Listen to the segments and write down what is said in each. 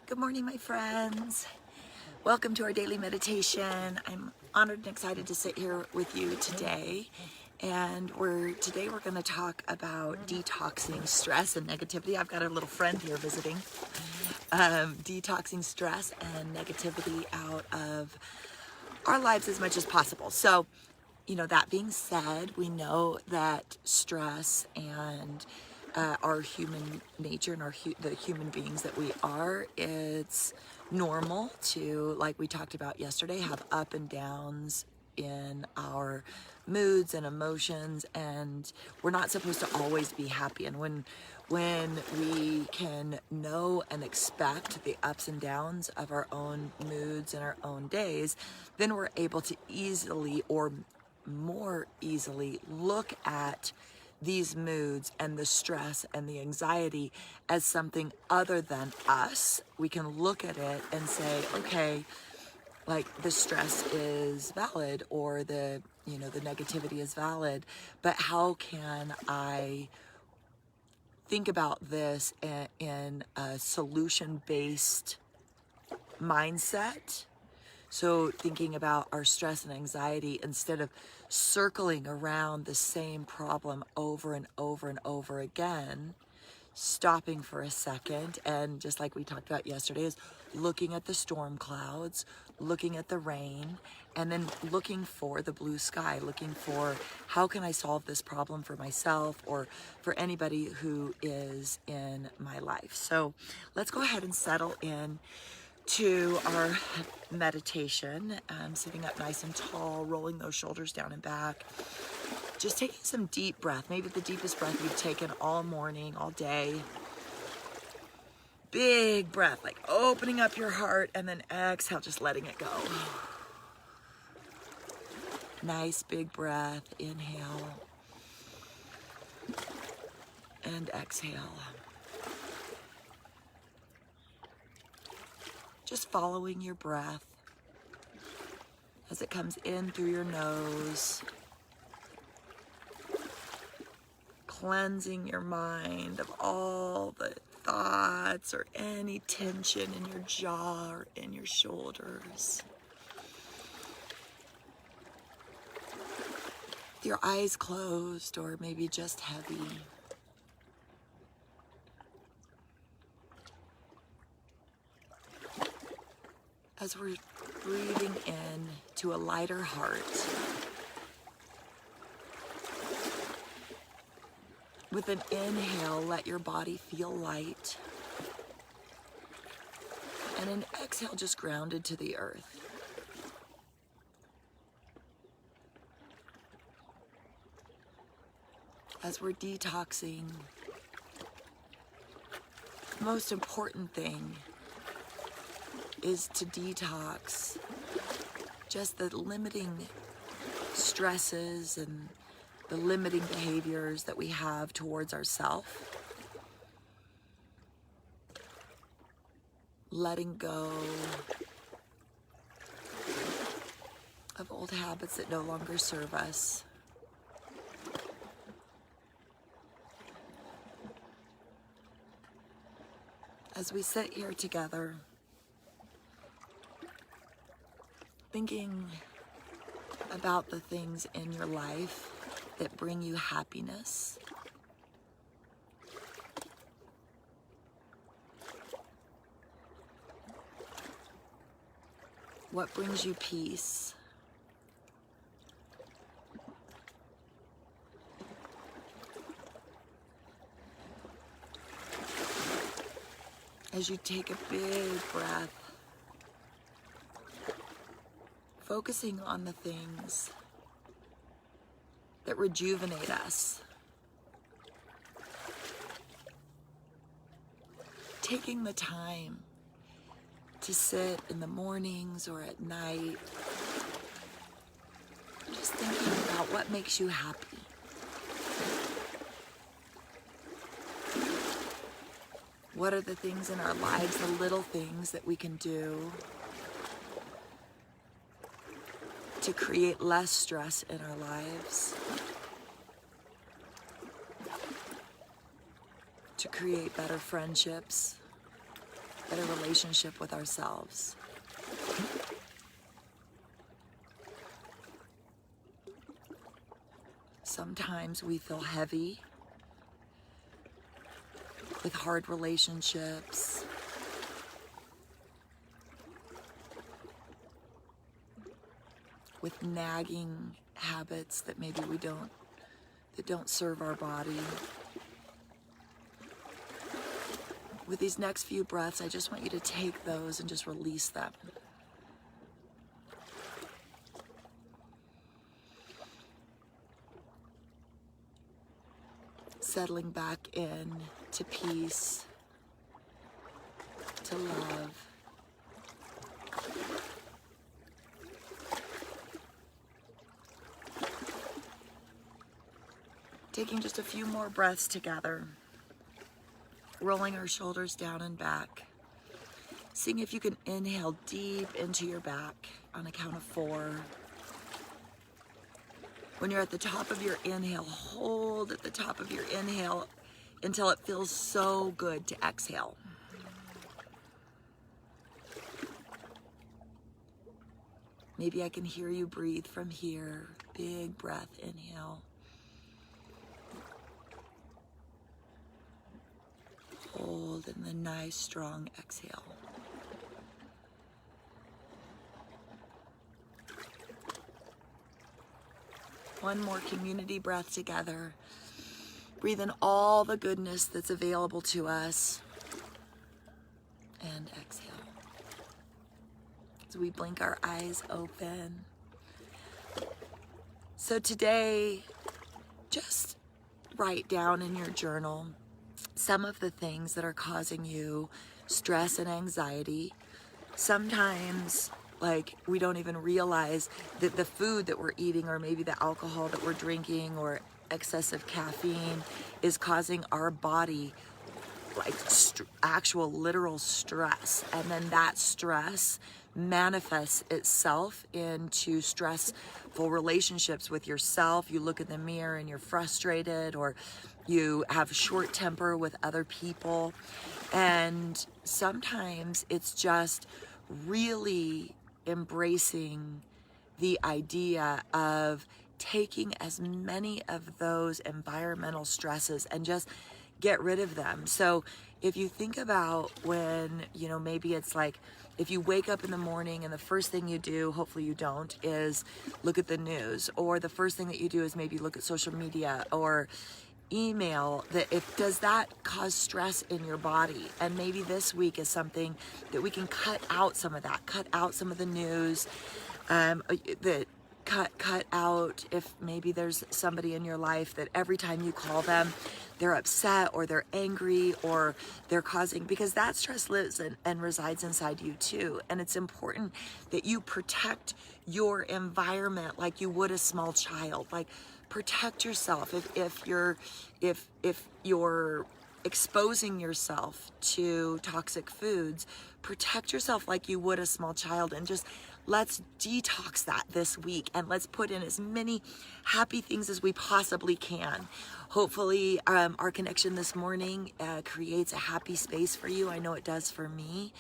Good morning, my friends. Welcome to our daily meditation. I'm honored and excited to sit here with you today. And today we're going to talk about detoxing stress and negativity. I've got a little friend here visiting. Detoxing stress and negativity out of our lives as much as possible. So, that being said, we know that stress and our human nature and the human beings that we are, it's normal to, like we talked about yesterday, have up and downs in our moods and emotions, and we're not supposed to always be happy. And when we can know and expect the ups and downs of our own moods and our own days, then we're able to easily or more easily look at these moods and the stress and the anxiety as something other than us. We can look at it and say, okay, like the stress is valid, or the negativity is valid, but how can I think about this in a solution-based mindset? So thinking about our stress and anxiety, instead of circling around the same problem over and over and over again, stopping for a second, and just like we talked about yesterday, is looking at the storm clouds, looking at the rain, and then looking for the blue sky, looking for how can I solve this problem for myself or for anybody who is in my life. So let's go ahead and settle in to our meditation. Sitting up nice and tall, rolling those shoulders down and back. Just taking some deep breath, maybe the deepest breath you've taken all morning, all day. Big breath, like opening up your heart, and then exhale, just letting it go. Nice big breath, inhale and exhale. Just following your breath as it comes in through your nose, cleansing your mind of all the thoughts or any tension in your jaw or in your shoulders. With your eyes closed or maybe just heavy. As we're breathing in to a lighter heart, with an inhale, let your body feel light, and an exhale, just grounded to the earth. As we're detoxing, the most important thing is to detox just the limiting stresses and the limiting behaviors that we have towards ourselves. Letting go of old habits that no longer serve us. As we sit here together, thinking about the things in your life that bring you happiness. What brings you peace? As you take a big breath, focusing on the things that rejuvenate us. Taking the time to sit in the mornings or at night, just thinking about what makes you happy. What are the things in our lives, the little things that we can do to create less stress in our lives, to create better friendships, better relationship with ourselves. Sometimes we feel heavy with hard relationships, with nagging habits that maybe that don't serve our body. With these next few breaths, I just want you to take those and just release them. Settling back in to peace, to love. Taking just a few more breaths together. Rolling our shoulders down and back. Seeing if you can inhale deep into your back on a count of 4. When you're at the top of your inhale, hold at the top of your inhale until it feels so good to exhale. Maybe I can hear you breathe from here. Big breath, inhale. Hold, and then nice, strong exhale. One more community breath together. Breathe in all the goodness that's available to us. And exhale. As we blink our eyes open. So today, just write down in your journal some of the things that are causing you stress and anxiety. Sometimes, like, we don't even realize that the food that we're eating, or maybe the alcohol that we're drinking, or excessive caffeine is causing our body like actual literal stress. And then that stress manifests itself into stressful relationships with yourself. You look in the mirror and you're frustrated, or you have short temper with other people. And sometimes it's just really embracing the idea of taking as many of those environmental stresses and just get rid of them. So if you think about when, maybe it's like, if you wake up in the morning and the first thing you do, hopefully you don't, is look at the news, or the first thing that you do is maybe look at social media or email, does that cause stress in your body? And maybe this week is something that we can cut out some of that, cut out some of the news, cut out if maybe there's somebody in your life that every time you call them, they're upset or they're angry or they're causing, because that stress lives and resides inside you too. And it's important that you protect your environment like you would a small child. Like, protect yourself. If you're exposing yourself to toxic foods, protect yourself like you would a small child, and just let's detox that this week, and let's put in as many happy things as we possibly can. Hopefully, our connection this morning creates a happy space for you. I know it does for me.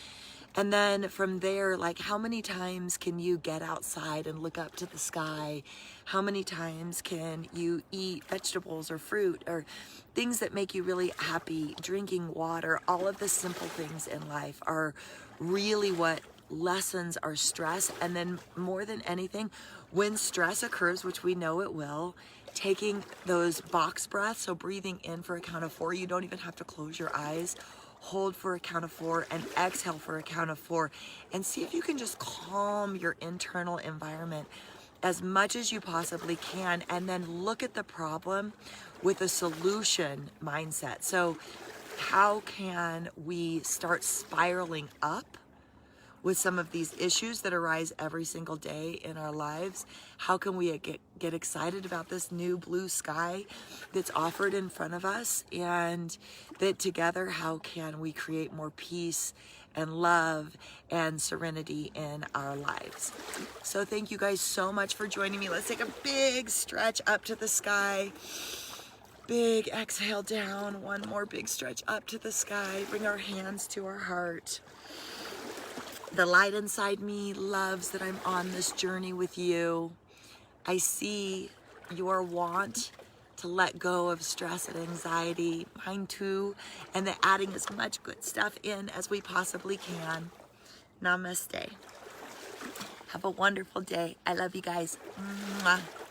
And then from there, like, how many times can you get outside and look up to the sky? How many times can you eat vegetables or fruit or things that make you really happy? Drinking water, all of the simple things in life are really what lessens our stress. And then more than anything, when stress occurs, which we know it will, taking those box breaths, so breathing in for a count of 4, you don't even have to close your eyes. Hold for a count of 4 and exhale for a count of 4, and see if you can just calm your internal environment as much as you possibly can, and then look at the problem with a solution mindset. So how can we start spiraling up with some of these issues that arise every single day in our lives? How can we get excited about this new blue sky that's offered in front of us? And that together, how can we create more peace and love and serenity in our lives? So thank you guys so much for joining me. Let's take a big stretch up to the sky. Big exhale down, one more big stretch up to the sky. Bring our hands to our heart. The light inside me loves that I'm on this journey with you. I see your want to let go of stress and anxiety, mine too, and that adding as much good stuff in as we possibly can. Namaste. Have a wonderful day. I love you guys. Mwah.